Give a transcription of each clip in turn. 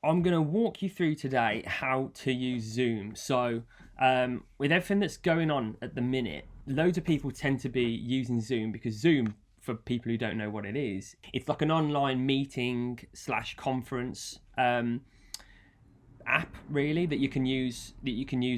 I'm going to walk you through today how to use Zoom. So with everything that's going on at the minute, loads of people tend to be using Zoom because Zoom, for people who don't know what it is, it's like an online meeting / conference app really that you can use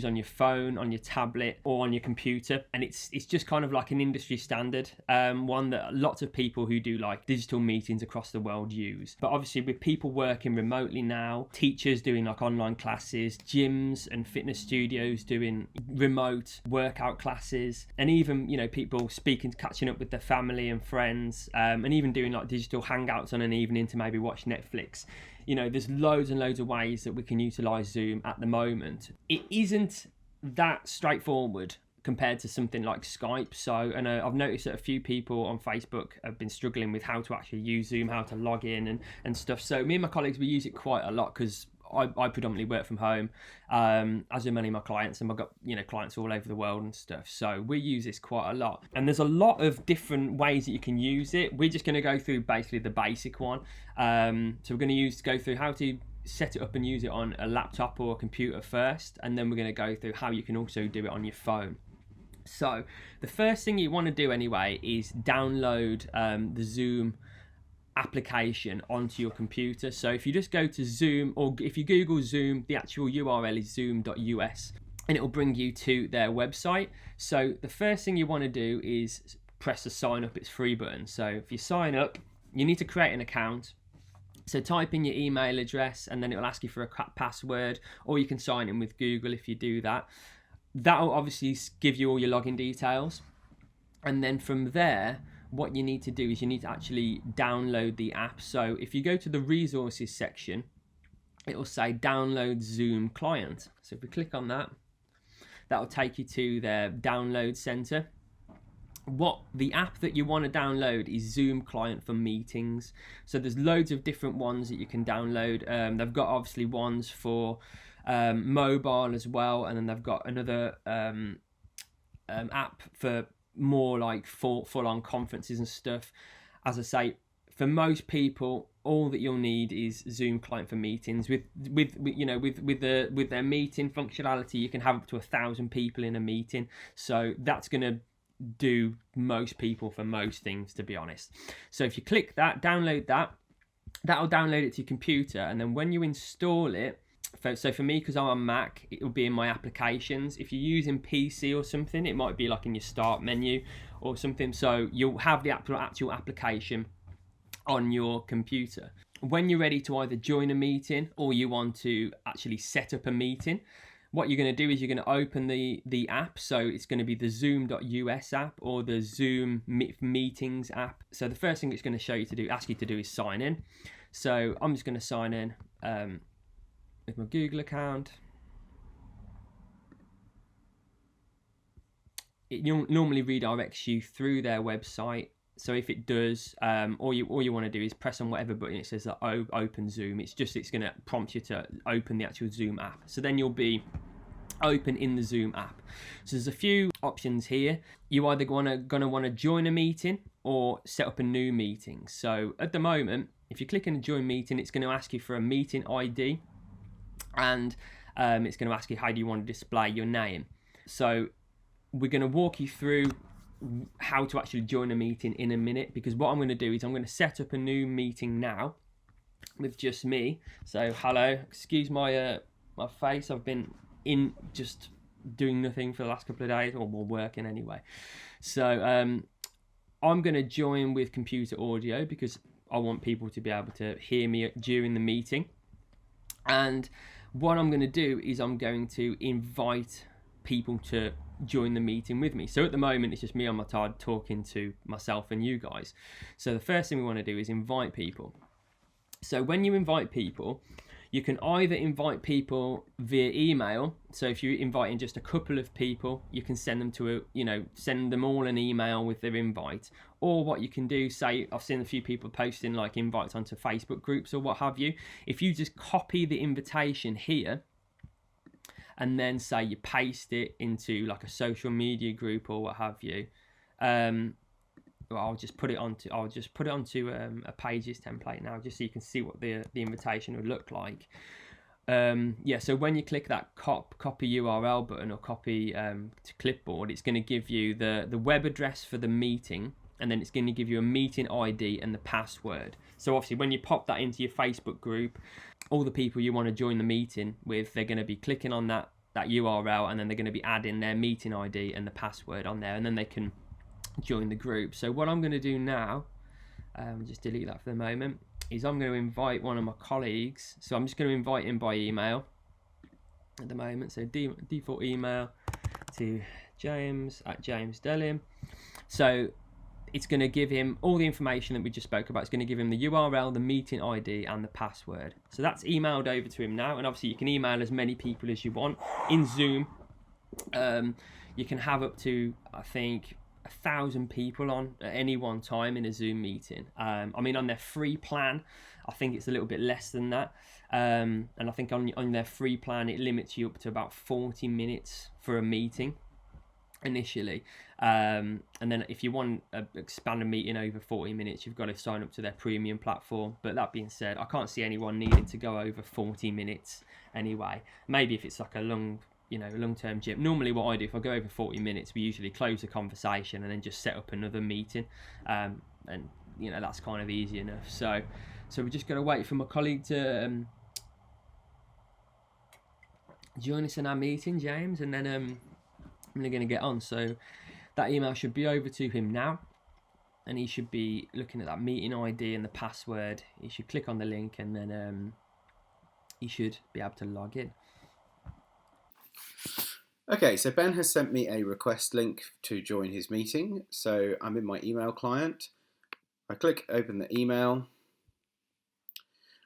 on your phone, on your tablet, or on your computer, and it's just kind of like an industry standard one that lots of people who do like digital meetings across the world use. But obviously with people working remotely now, teachers doing like online classes, gyms and fitness studios doing remote workout classes, and even people speaking, catching up with their family and friends, and even doing like digital hangouts on an evening to maybe watch Netflix. There's loads and loads of ways that we can utilize Zoom at the moment. It isn't that straightforward compared to something like Skype. So, and I've noticed that a few people on Facebook have been struggling with how to actually use Zoom, how to log in and stuff. So me and my colleagues, we use it quite a lot because I predominantly work from home, as do many of my clients, and I've got clients all over the world and stuff. So we use this quite a lot, and there's a lot of different ways that you can use it. We're just going to go through basically the basic one. So we're going to go through how to set it up and use it on a laptop or a computer first, and then we're going to go through how you can also do it on your phone. So the first thing you want to do anyway is download the Zoom application onto your computer. So if you just go to Zoom, or if you Google Zoom, the actual URL is zoom.us, and it will bring you to their website. So the first thing you want to do is press the sign up, it's free button. So if you sign up, you need to create an account. So type in your email address, and then it will ask you for a password, or you can sign in with Google if you do that. That will obviously give you all your login details, and then from there what you need to do is you need to actually download the app. So if you go to the resources section, it will say download Zoom client. So if we click on that, that will take you to their download center. The app that you want to download is Zoom client for meetings. So there's loads of different ones that you can download. They've got obviously ones for mobile as well, and then they've got another app for more like full-on conferences and stuff. As I say, for most people, all that you'll need is Zoom client for meetings. With their meeting functionality, you can have up to 1,000 people in a meeting. So that's going to do most people for most things, to be honest. So if you click that, download that, that'll download it to your computer, and then when you install it, so for me, because I'm on Mac, it will be in my applications. If you're using PC or something, it might be like in your start menu or something. So you'll have the actual application on your computer. When you're ready to either join a meeting or you want to actually set up a meeting, what you're going to do is you're going to open the app. So it's going to be the zoom.us app or the Zoom meetings app. So the first thing it's going to ask you to do is sign in. So I'm just going to sign in with my Google account. It normally redirects you through their website. So if it does, all you want to do is press on whatever button it says that open Zoom. It's going to prompt you to open the actual Zoom app. So then you'll be open in the Zoom app. So there's a few options here. You either gonna want to join a meeting or set up a new meeting. So at the moment, if you click on join meeting, it's going to ask you for a meeting ID, and it's going to ask you how do you want to display your name. So we're going to walk you through how to actually join a meeting in a minute, because what I'm going to do is I'm going to set up a new meeting now with just me. So hello, excuse my face, I've been in just doing nothing for the last couple of days, or more working anyway. So I'm going to join with computer audio because I want people to be able to hear me during the meeting. And what I'm going to do is I'm going to invite people to join the meeting with me. So at the moment, it's just me on my side talking to myself and you guys. So the first thing we want to do is invite people. So when you invite people, you can either invite people via email. So if you're inviting just a couple of people, you can send them send them all an email with their invite. Or what you can do, say, I've seen a few people posting like invites onto Facebook groups or what have you. If you just copy the invitation here, and then say you paste it into like a social media group or what have you, I'll just put it onto a pages template now, just so you can see what the invitation would look like. So when you click that copy URL button or copy to clipboard, it's going to give you the web address for the meeting, and then it's going to give you a meeting ID and the password. So obviously when you pop that into your Facebook group, all the people you want to join the meeting with, they're going to be clicking on that URL, and then they're going to be adding their meeting ID and the password on there, and then they can join the group. So what I'm going to do now, just delete that for the moment, is I'm going to invite one of my colleagues. So I'm just going to invite him by email at the moment. So default email to james@jamesdellim. So it's going to give him all the information that we just spoke about. It's going to give him the URL, the meeting ID, and the password. So that's emailed over to him now. And obviously you can email as many people as you want. In Zoom, you can have up to, I think, 1,000 people on at any one time in a Zoom meeting. I mean, on their free plan, I think it's a little bit less than that. And I think on their free plan, it limits you up to about 40 minutes for a meeting initially. And then if you want to expand a meeting over 40 minutes, you've got to sign up to their premium platform. But that being said, I can't see anyone needing to go over 40 minutes anyway. Maybe if it's like a long-term gym. Normally what I do, if I go over 40 minutes, we usually close the conversation and then just set up another meeting. And that's kind of easy enough. So we're just going to wait for my colleague to join us in our meeting, James, and then I'm going to get on. So that email should be over to him now, and he should be looking at that meeting ID and the password. He should click on the link, and then he should be able to log in. Okay, so Ben has sent me a request link to join his meeting. So I'm in my email client. I click open the email,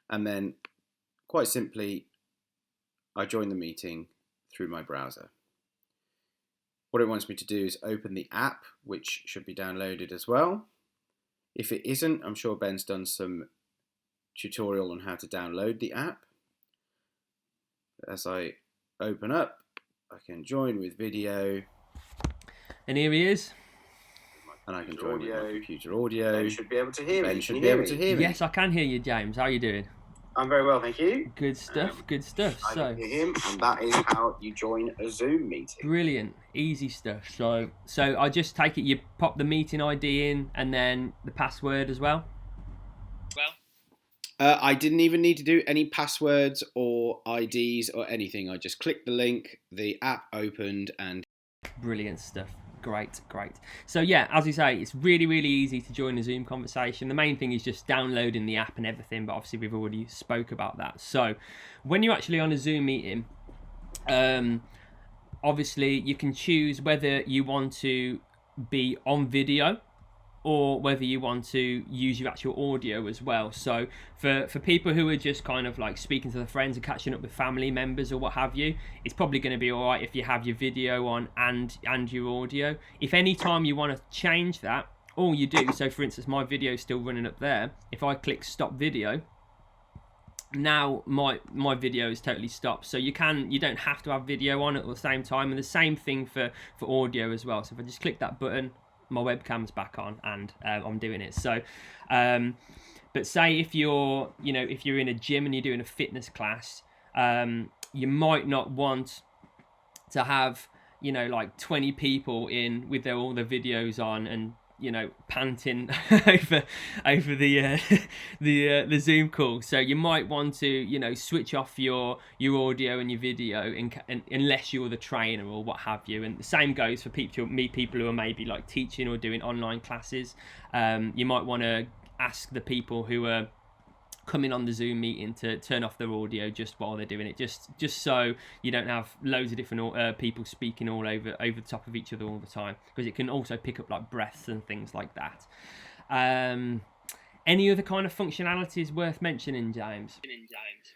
and then quite simply, I join the meeting through my browser. What it wants me to do is open the app, which should be downloaded as well. If it isn't, I'm sure Ben's done some tutorial on how to download the app. As I open up, I can join with video. And here he is. And I can join with my computer audio. Ben should be able to hear me. Ben should be able to hear me. Yes, I can hear you, James. How are you doing? I'm very well, thank you. Good stuff, good stuff. I So can hear him, and that is how you join a Zoom meeting. brilliant, easy stuff. So I just take it you pop the meeting ID in and then the password as well? I didn't even need to do any passwords or IDs or anything. I just clicked the link, the app opened, and... Brilliant stuff. Great. So yeah, as you say, it's really, really easy to join a Zoom conversation. The main thing is just downloading the app and everything, but obviously we've already spoke about that. So when you're actually on a Zoom meeting, obviously you can choose whether you want to be on video or whether you want to use your actual audio as well. So for people who are just kind of like speaking to their friends and catching up with family members or what have you, it's probably going to be all right if you have your video on and your audio. If any time you want to change that, all you do, so for instance my video is still running up there, if I click stop video, now my video is totally stopped. So you don't have to have video on at the same time, and the same thing for audio as well. So if I just click that button, my webcam's back on and I'm doing it. So but say if you're in a gym and you're doing a fitness class, you might not want to have like 20 people in with all the videos on and panting over the Zoom call. So you might want to switch off your audio and your video unless you're the trainer or what have you. And the same goes for people who are maybe like teaching or doing online classes. You might want to ask the people who are coming on the Zoom meeting to turn off their audio just while they're doing it, just so you don't have loads of different people speaking all over the top of each other all the time, because it can also pick up like breaths and things like that. Any other kind of functionalities worth mentioning, James?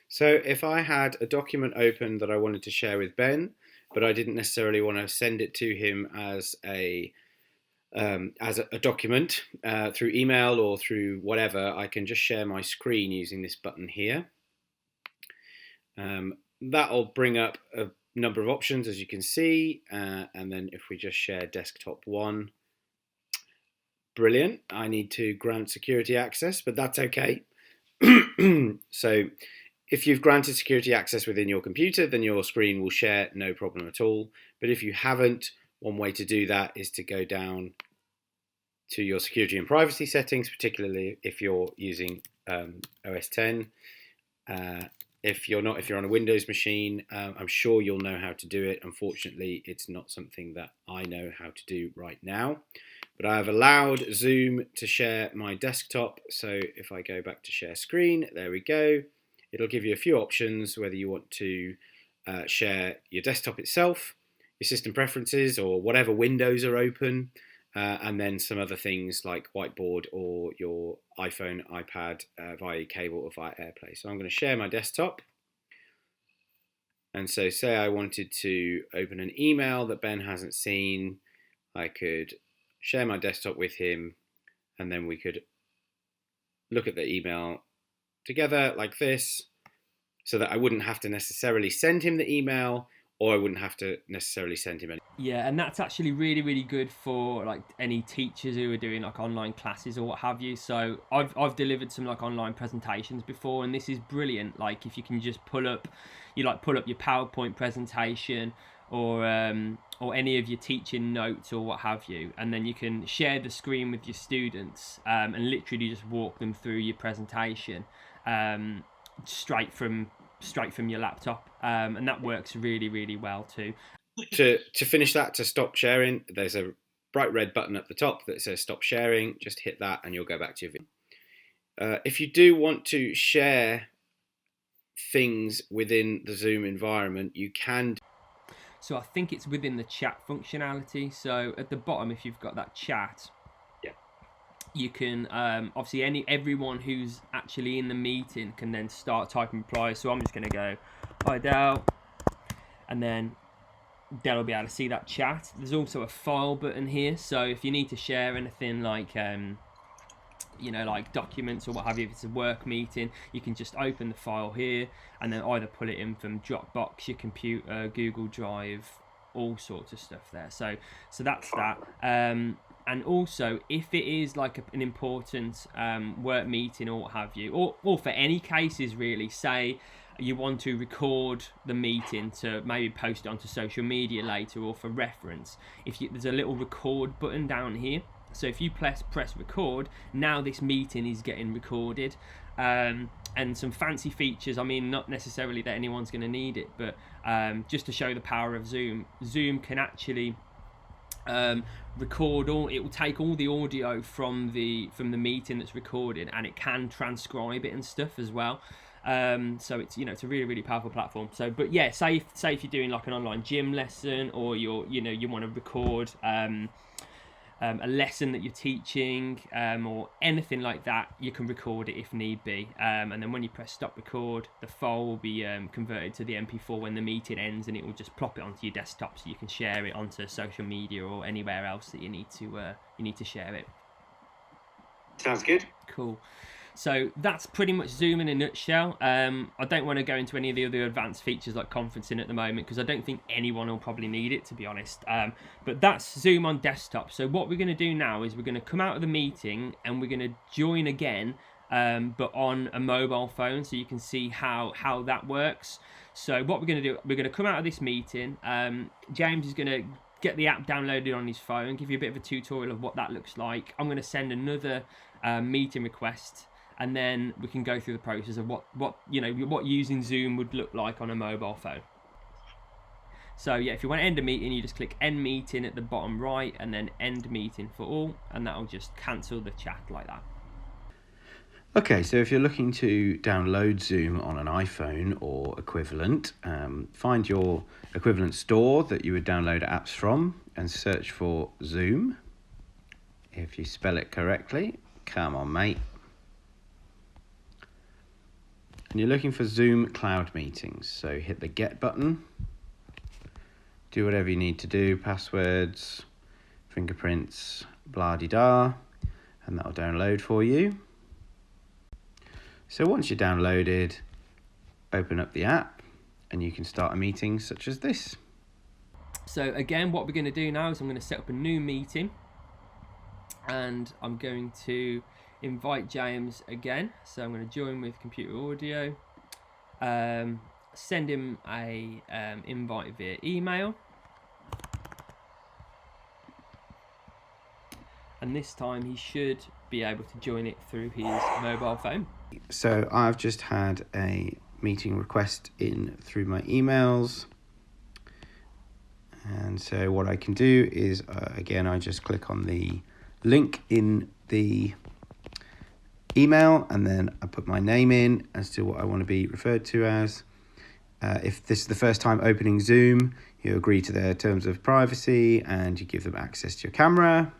So if I had a document open that I wanted to share with Ben, but I didn't necessarily want to send it to him as a document through email or through whatever, I can just share my screen using this button here. That'll bring up a number of options, as you can see, and then if we just share desktop 1, brilliant. I need to grant security access, but that's okay. So if you've granted security access within your computer, then your screen will share, no problem at all. But if you haven't, one way to do that is to go down to your security and privacy settings, particularly if you're using OS 10. If you're on a Windows machine, I'm sure you'll know how to do it. Unfortunately, it's not something that I know how to do right now. But I have allowed Zoom to share my desktop. So if I go back to share screen, there we go. It'll give you a few options, whether you want to share your desktop itself, your system preferences, or whatever windows are open, and then some other things like whiteboard or your iPhone, iPad via cable or via AirPlay. So I'm going to share my desktop. And so say I wanted to open an email that Ben hasn't seen, I could share my desktop with him, and then we could look at the email together like this, so that I wouldn't have to necessarily send him the email, or I wouldn't have to necessarily send him any. Yeah, and that's actually really, really good for like any teachers who are doing like online classes or what have you. So I've delivered some like online presentations before, and this is brilliant. Like if you can just pull up your PowerPoint presentation or any of your teaching notes or what have you, and then you can share the screen with your students and literally just walk them through your presentation straight from your laptop, and that works really, really well too. To finish that, to stop sharing, there's a bright red button at the top that says stop sharing. Just hit that and you'll go back to your video. If you do want to share things within the Zoom environment, you can. So I think it's within the chat functionality. So at the bottom, if you've got that chat, you can obviously everyone who's actually in the meeting can then start typing replies. So I'm just going to go, hi Dell, and then Dell will be able to see that chat. There's also a file button here, so if you need to share anything like like documents or what have you, if it's a work meeting, you can just open the file here and then either pull it in from Dropbox, your computer, Google Drive, all sorts of stuff there. So that's that. And also, if it is like an important work meeting or what have you, or for any cases really, say you want to record the meeting to maybe post it onto social media later or for reference, there's a little record button down here. So if you press record, now this meeting is getting recorded. And some fancy features, I mean, not necessarily that anyone's going to need it, but just to show the power of Zoom can actually record it will take all the audio from the meeting that's recorded, and it can transcribe it and stuff as well. So it's it's a really, really powerful platform. So but yeah, say if you're doing like an online gym lesson, or you want to record a lesson that you're teaching, or anything like that, you can record it if need be, and then when you press stop record, the file will be converted to the MP4 when the meeting ends, and it will just plop it onto your desktop so you can share it onto social media or anywhere else that you need to share it. Sounds good. Cool. So that's pretty much Zoom in a nutshell. I don't want to go into any of the other advanced features like conferencing at the moment, because I don't think anyone will probably need it, to be honest. But that's Zoom on desktop. So what we're going to do now is we're going to come out of the meeting and we're going to join again, but on a mobile phone, so you can see how that works. So what we're going to do, we're going to come out of this meeting. James is going to get the app downloaded on his phone, give you a bit of a tutorial of what that looks like. I'm going to send another meeting request, and then we can go through the process of what using Zoom would look like on a mobile phone. So yeah, if you want to end a meeting, you just click end meeting at the bottom right, and then end meeting for all, and that'll just cancel the chat like that. Okay, so if you're looking to download Zoom on an iPhone or equivalent, find your equivalent store that you would download apps from and search for Zoom. If you spell it correctly, come on mate. And you're looking for Zoom Cloud Meetings, so hit the Get button, do whatever you need to do, passwords, fingerprints, blah-de-da, and that'll download for you. So once you're downloaded, open up the app and you can start a meeting such as this. So again, what we're going to do now is I'm going to set up a new meeting. and I'm going to invite James again. So I'm going to join with computer audio, send him a invite via email, and this time he should be able to join it through his mobile phone. So I've just had a meeting request in through my emails. And so what I can do is, again, I just click on the link in the email, and then I put my name in as to what I want to be referred to as. If this is the first time opening Zoom, you agree to their terms of privacy and you give them access to your camera.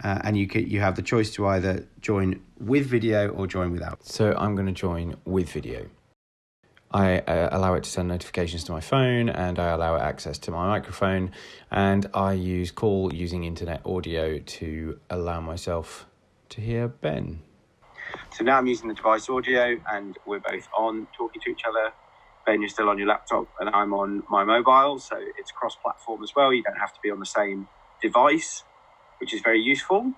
And you have the choice to either join with video or join without. So I'm going to join with video. I allow it to send notifications to my phone, and I allow it access to my microphone, and I use call using internet audio to allow myself to hear Ben. So now I'm using the device audio, and we're both on talking to each other. Ben, you're still on your laptop, and I'm on my mobile, so it's cross-platform as well. You don't have to be on the same device, which is very useful.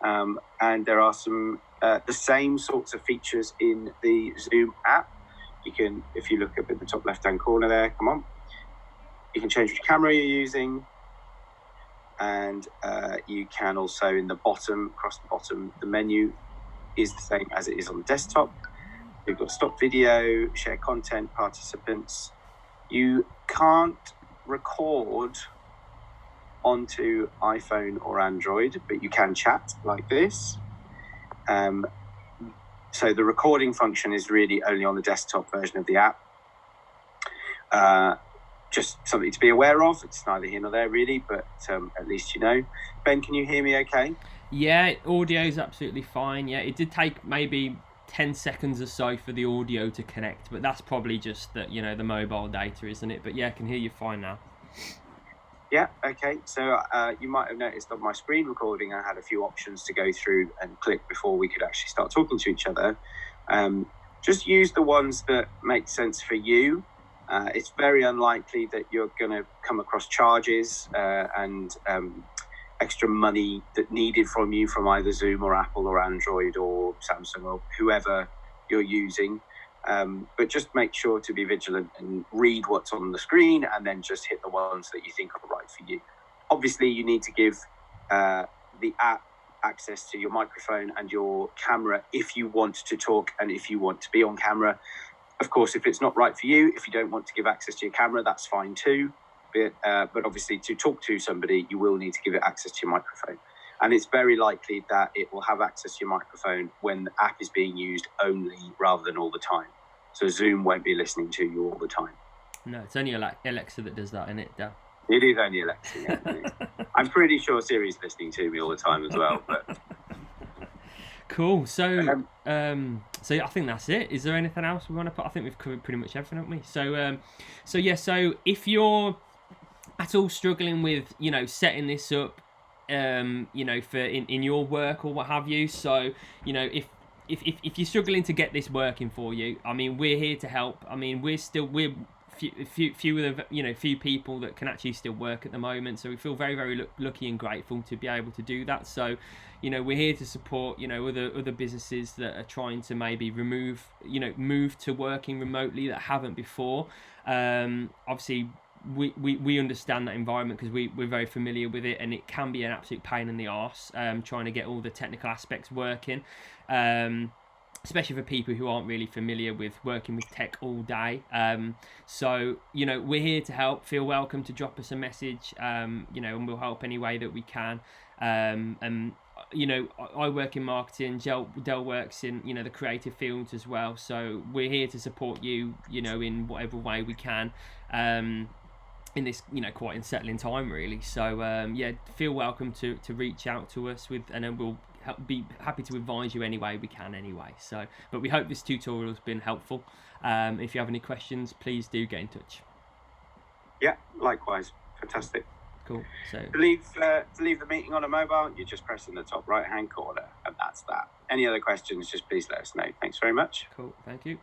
And there are some the same sorts of features in the Zoom app. You can, if you look up in the top left-hand corner there, you can change which camera you're using. And you can also, in the bottom, across the bottom, the menu is the same as it is on the desktop. We've got stop video, share content, participants. You can't record onto iPhone or Android, but you can chat like this. So the recording function is really only on the desktop version of the app. Just something to be aware of. It's neither here nor there really, but at least you know. Ben, can you hear me okay? Yeah, audio is absolutely fine. Yeah, it did take maybe 10 seconds or so for the audio to connect, but that's probably just the mobile data, isn't it? But yeah, I can hear you fine now. Yeah, okay. So you might have noticed on my screen recording, I had a few options to go through and click before we could actually start talking to each other. Just use the ones that make sense for you. It's very unlikely that you're going to come across charges and extra money that needed from you from either Zoom or Apple or Android or Samsung or whoever you're using. But just make sure to be vigilant and read what's on the screen, and then just hit the ones that you think are right for you. Obviously, you need to give the app access to your microphone and your camera if you want to talk and if you want to be on camera. Of course, if it's not right for you, if you don't want to give access to your camera, that's fine too. But obviously, to talk to somebody, you will need to give it access to your microphone. And it's very likely that it will have access to your microphone when the app is being used only rather than all the time. So Zoom won't be listening to you all the time. No, it's only Alexa that does that, isn't it, Dad? It is only Alexa, yeah. I'm pretty sure Siri's listening to me all the time as well. But cool. So I think that's it. Is there anything else we want to put? I think we've covered pretty much everything, haven't we? So if you're at all struggling with, setting this up, for in your work or what have you, so if you're struggling to get this working for you, I mean, we're here to help. I mean, we're few people that can actually still work at the moment, so we feel very, very lucky and grateful to be able to do that. So we're here to support other businesses that are trying to maybe move to working remotely that haven't before. Obviously we understand that environment because we're very familiar with it, and it can be an absolute pain in the arse trying to get all the technical aspects working, especially for people who aren't really familiar with working with tech all day. So we're here to help. Feel welcome to drop us a message, and we'll help any way that we can. And I work in marketing. Del works in the creative fields as well. So we're here to support you, in whatever way we can. In this quite unsettling time really, so feel welcome to reach out to us and then we'll be happy to advise you any way we can anyway. So but we hope this tutorial has been helpful. If you have any questions, please do get in touch. Yeah, likewise. Fantastic. Cool. So to leave the meeting on a mobile, you just press in the top right hand corner, and that's that. Any other questions, just please let us know. Thanks very much. Cool, thank you.